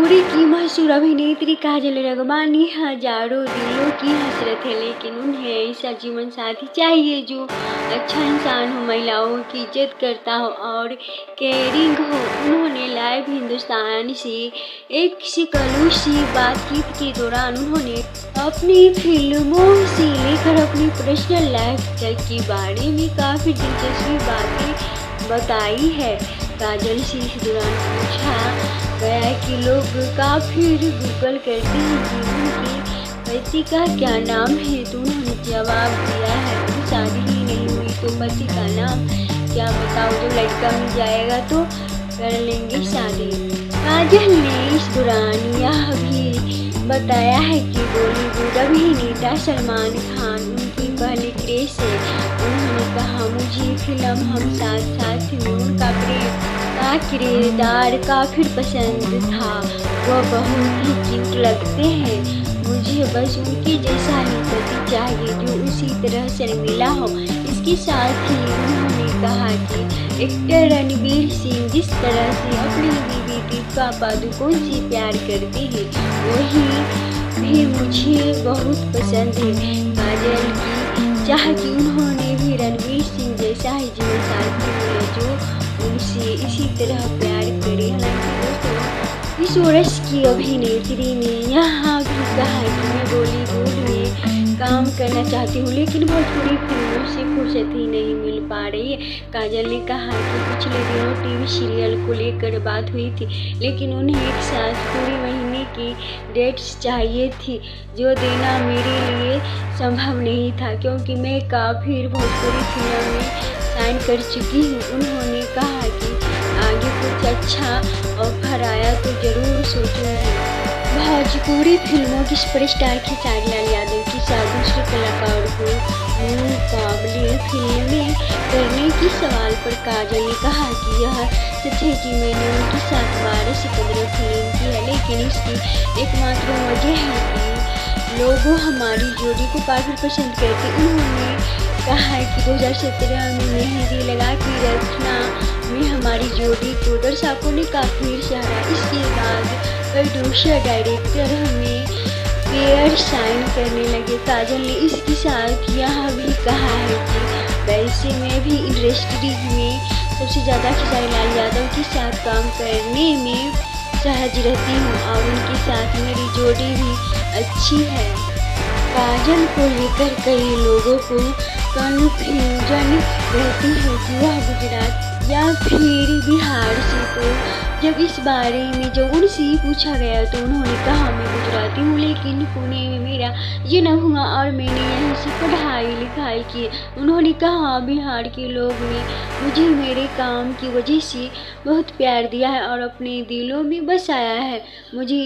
भोजपुरी की मशहूर अभिनेत्री काजल राघवानी हजारों दिलों की हसरत है, लेकिन उन्हें ऐसा जीवन साथी चाहिए जो अच्छा इंसान हो, महिलाओं की इज्जत करता हो और केयरिंग हो। उन्होंने लाइव हिंदुस्तान से एक एक्सक्लूसिव बातचीत के दौरान उन्होंने अपनी फिल्मों से लेकर अपनी पर्सनल लाइफ तक के बारे में काफ़ी दिलचस्प बातें बताई है। काजल से इस दौरान पूछा गया कि लोग काफ़ी गूगल करते हैं कि उनके पति का क्या नाम है, तो उन्होंने जवाब दिया है कि शादी ही नहीं हुई तो पति का नाम क्या बताओ, जब लड़का मिल जाएगा तो कर लेंगे शादी। काजल ने इस दौरान यह भी बताया है कि बॉलीवुड अभिनेता सलमान खान उनकी पहली क्रेश है। उन्होंने कहा, मुझे फिल्म हम साथ साथ में उनका प्रेम का किरदार काफ़ी पसंद था। वह बहुत ही क्यूट लगते हैं। मुझे बस उनके जैसा ही पति चाहिए जो उसी तरह शर्मिला हो। इसके साथ ही उन्होंने कहा कि एक्टर रणवीर सिंह जिस तरह से अपनी बीवी दीपिका पादुकोण से प्यार करते हैं वही भी मुझे बहुत पसंद है। काजल की चाह कि उन्होंने भी रणवीर सिंह जैसा ही जीवन साथी मिले जो उनसे इसी तरह प्यार करे। हालांकि दोस्तों, इस वर्ष की अभिनेत्री ने यहाँ भी कहा कि मैं बॉलीवुड में काम करना चाहती हूँ, लेकिन भोजपुरी फिल्मों से फुर्सत ही नहीं मिल पा रही है। काजल ने कहा कि पिछले दिनों टीवी सीरियल को लेकर बात हुई थी, लेकिन उन्हें एक साथ पूरे महीने की डेट्स चाहिए थी जो देना मेरे लिए संभव नहीं था, क्योंकि मैं काफ़ी भोजपुरी फिल्म में साइन कर चुकी हूँ। उन्होंने कहा कि आगे कुछ अच्छा ऑफर आया तो ज़रूर सोचूंगी। भोजपुरी फिल्मों के सुपरस्टार खेसारी लाल यादव के साथ दूसरे कलाकार को मुकाबले फिल्में करने के सवाल पर काजल ने कहा कि यह सच है कि मैंने उनके साथ 12 से 15 फिल्म की है, लेकिन इसकी एकमात्र वजह है कि लोग हमारी जोड़ी को काफ़ी पसंद करते। उन्होंने कहा कि 2017 में मेहंदी लगा के रखना में हमारी जोड़ी को दर्शकों ने काफ़ी सराहा। इसके बाद प्रोड्यूसर डायरेक्टर हमें पेयर साइन करने लगे। काजल ने इसके साथ यह भी कहा है कि वैसे मैं भी इंडस्ट्री में सबसे ज़्यादा खेसारी लाल यादव के साथ काम करने में सहज रहती हूँ और उनके साथ मेरी जोड़ी भी अच्छी है। काजल को लेकर कई लोगों को कन्फ्यूजन रहती है कि वह गुजरात या फिर बिहार से, तो जब इस बारे में जो उनसे पूछा गया तो उन्होंने कहा, मैं गुजराती हूँ लेकिन पुणे में मेरा जन्म हुआ और मैंने यहीं से पढ़ाई लिखाई की। उन्होंने कहा, बिहार के लोग ने मुझे मेरे काम की वजह से बहुत प्यार दिया है और अपने दिलों में बसाया है। मुझे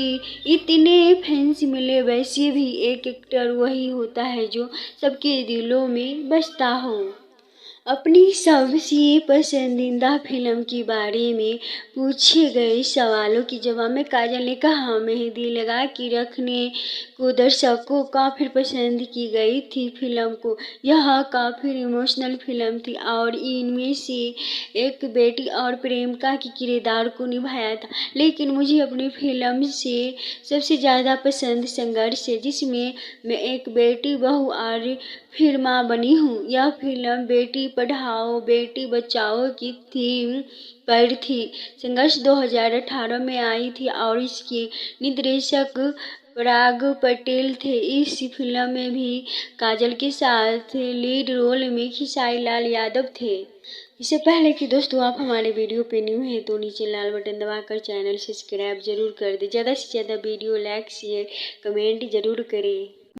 इतने फैंस मिले, वैसे भी एक एक्टर वही होता है जो सबके दिलों में बसता हो। अपनी सबसे पसंदीदा फिल्म के बारे में पूछे गए सवालों के जवाब में काजल ने कहा, मेहंदी लगा के रखने को दर्शकों काफ़ी पसंद की गई थी फिल्म को। यह काफ़ी इमोशनल फिल्म थी और इनमें से एक बेटी और प्रेमिका के किरदार को निभाया था, लेकिन मुझे अपनी फिल्म से सबसे ज़्यादा पसंद संघर्ष है, जिसमें मैं एक बेटी बहू और फिर माँ बनी हूँ। यह फिल्म बेटी पढ़ाओ बेटी बचाओ की थीम पर थी। संघर्ष 2018 में आई थी और इसके निर्देशक पराग पटेल थे। इस फिल्म में भी काजल के साथ लीड रोल में खेसारी लाल यादव थे। इससे पहले कि दोस्तों आप हमारे वीडियो पे न्यू हैं तो नीचे लाल बटन दबाकर चैनल सब्सक्राइब जरूर कर दें। ज़्यादा से ज़्यादा वीडियो लाइक शेयर कमेंट जरूर करें।